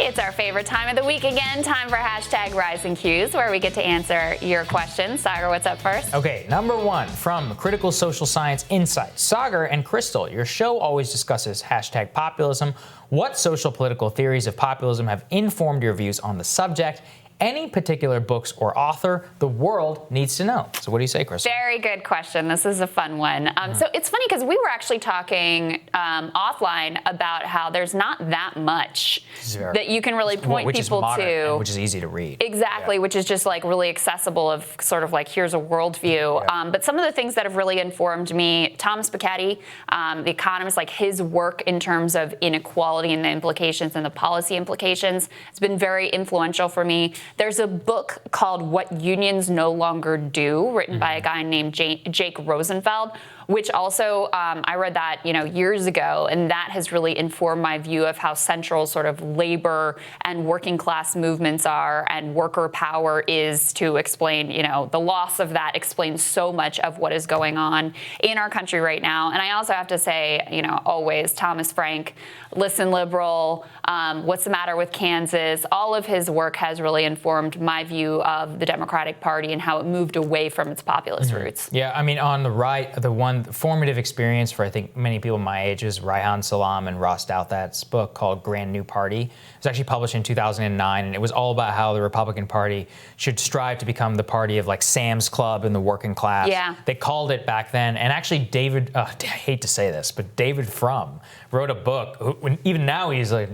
It's our favorite time of the week again. Time for hashtag Rise and Q's, where we get to answer your questions. Saagar, what's up first? Okay, number one, from Critical Social Science Insights. Saagar and Krystal, your show always discusses hashtag populism. What social political theories of populism have informed your views on the subject? Any particular books or author the world needs to know? So what do you say, Krystal? Very good question. This is a fun one. So it's funny because we were actually talking offline about how there's not that much that you can really point people to. Which is easy to read. Exactly, which is just like really accessible of sort of like, here's a worldview. But some of the things that have really informed me, Thomas Piketty, the economist, like his work in terms of inequality and the implications and the policy implications, has been very influential for me. There's a book called What Unions No Longer Do, written by a guy named Jake Rosenfeld, which also, I read that, years ago, and that has really informed my view of how central sort of labor and working class movements are, and worker power is to explain, the loss of that explains so much of what is going on in our country right now. And I also have to say, always Thomas Frank, Listen Liberal, What's the Matter with Kansas, all of his work has really informed my view of the Democratic Party and how it moved away from its populist roots. Yeah, I mean, on the right, the one formative experience for I think many people my age is Reihan Salam and Ross Douthat's book called Grand New Party. It was actually published in 2009, and it was all about how the Republican Party should strive to become the party of like Sam's Club and the working class. Yeah. They called it back then, and actually I hate to say this, but David Frum wrote a book, even now he's like,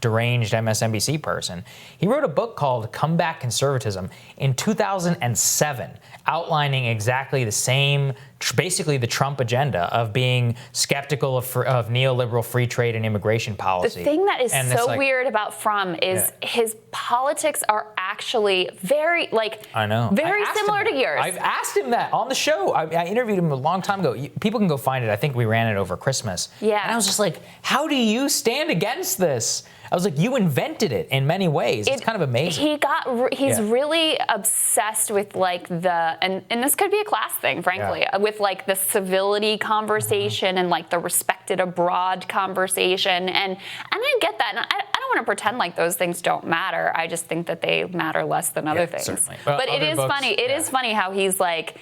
deranged MSNBC person. He wrote a book called Comeback Conservatism in 2007, outlining exactly the same, basically the Trump agenda of being skeptical of neoliberal free trade and immigration policy. The thing that is weird about Frum is his politics are actually very, very similar to yours. I've asked him that on the show. I interviewed him a long time ago. People can go find it. I think we ran it over Christmas. Yeah. And I was just like, how do you stand against this? I was like, you invented it in many ways. It's kind of amazing. He's really obsessed with and this could be a class thing, frankly, with like the civility conversation and like the respected abroad conversation. And I get that. And I don't want to pretend like those things don't matter. I just think that they matter less than other things. Certainly. Well, but it is funny. It is funny how he's like,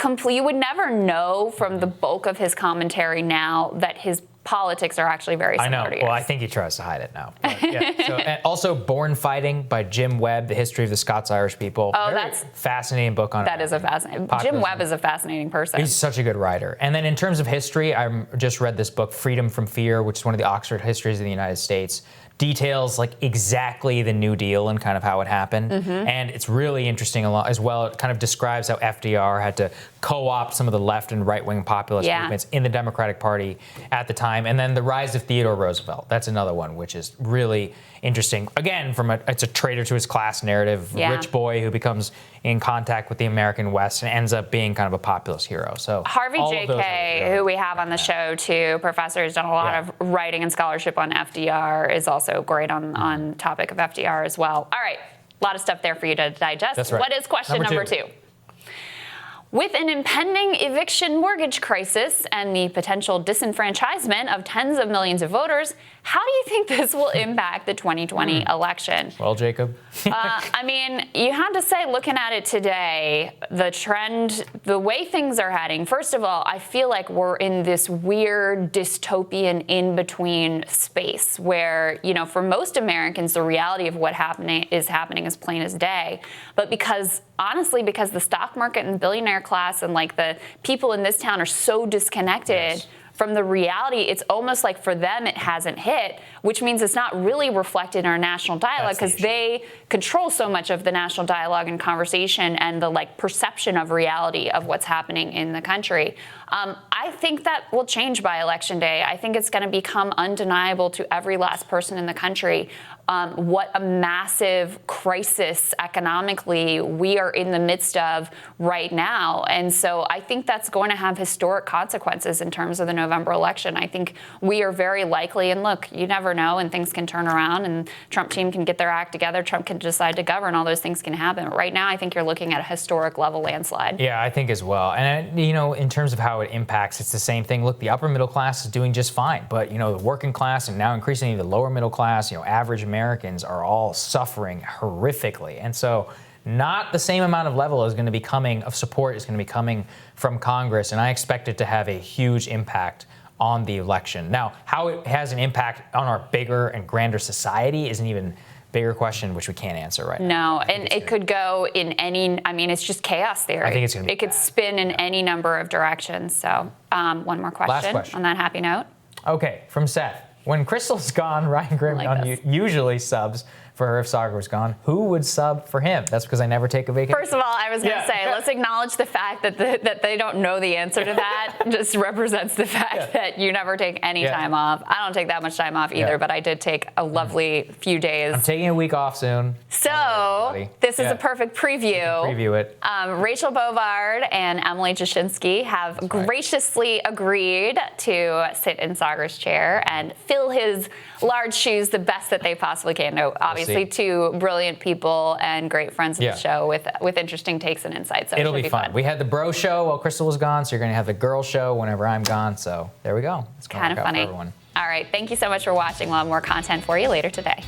you would never know from the bulk of his commentary now that his politics are actually very similar to yours. Well, I think he tries to hide it now. But, and also Born Fighting by Jim Webb, The History of the Scots-Irish People. Oh, that's fascinating book on that is a fascinating. Jim Webb is a fascinating person. He's such a good writer. And then in terms of history, I just read this book, Freedom from Fear, which is one of the Oxford Histories of the United States. Details like exactly the New Deal and kind of how it happened. And it's really interesting as well. It kind of describes how FDR had to co-opt some of the left and right-wing populist movements in the Democratic Party at the time. And then the rise of Theodore Roosevelt. That's another one, which is really interesting. Again, it's a traitor to his class narrative, rich boy who becomes in contact with the American West and ends up being kind of a populist hero. So Harvey J.K., who we have on the show too, professor who's done a lot of writing and scholarship on FDR, is also great on topic of FDR as well. All right, a lot of stuff there for you to digest. That's right. What is question number two? With an impending eviction mortgage crisis and the potential disenfranchisement of tens of millions of voters, how do you think this will impact the 2020 election? Well, Jacob. I mean, you had to say, looking at it today, the trend, the way things are heading, first of all, I feel like we're in this weird dystopian in-between space where, for most Americans, the reality of what is happening is plain as day. But because the stock market and billionaire class and like the people in this town are so disconnected from the reality, it's almost like for them it hasn't hit, which means it's not really reflected in our national dialogue because they control so much of the national dialogue and conversation and the perception of reality of what's happening in the country. I think that will change by Election Day. I think it's going to become undeniable to every last person in the country what a massive crisis economically we are in the midst of right now. And so I think that's going to have historic consequences in terms of the November election. I think we are very likely, and look, you never know, and things can turn around, and Trump team can get their act together. Trump can decide to govern. All those things can happen. But right now, I think you're looking at a historic level landslide. Yeah, I think as well. And, in terms of how it impacts, it's the same thing. Look, the upper middle class is doing just fine. But, the working class and now increasingly the lower middle class, average Americans are all suffering horrifically. And so not the same amount of level is going to be coming of support is going to be coming from Congress. And I expect it to have a huge impact on the election. Now, how it has an impact on our bigger and grander society is an even bigger question, which we can't answer right now. No, and it could go in any, it's just chaos theory. I think it's going to be It could spin in any number of directions. So one more question, Last question on that happy note. Okay, from Seth. When Krystal's gone, Ryan Grimm usually subs for her if Saagar was gone. Who would sub for him? That's because I never take a vacation. First of all, I was going to say, let's acknowledge the fact that they don't know the answer to that. Just represents the fact that you never take any time off. I don't take that much time off either, but I did take a lovely few days. I'm taking a week off soon. So this is a perfect preview. Preview it. Rachel Bovard and Emily Jashinsky have graciously agreed to sit in Saagar's chair and fill his large shoes the best that they possibly can. No, obviously, two brilliant people and great friends of the show with interesting takes and insights. So it'll be fun. We had the bro show while Krystal was gone, so you're going to have the girl show whenever I'm gone. So there we go. It's kind of funny. for everyone. All right. Thank you so much for watching. We'll have more content for you later today.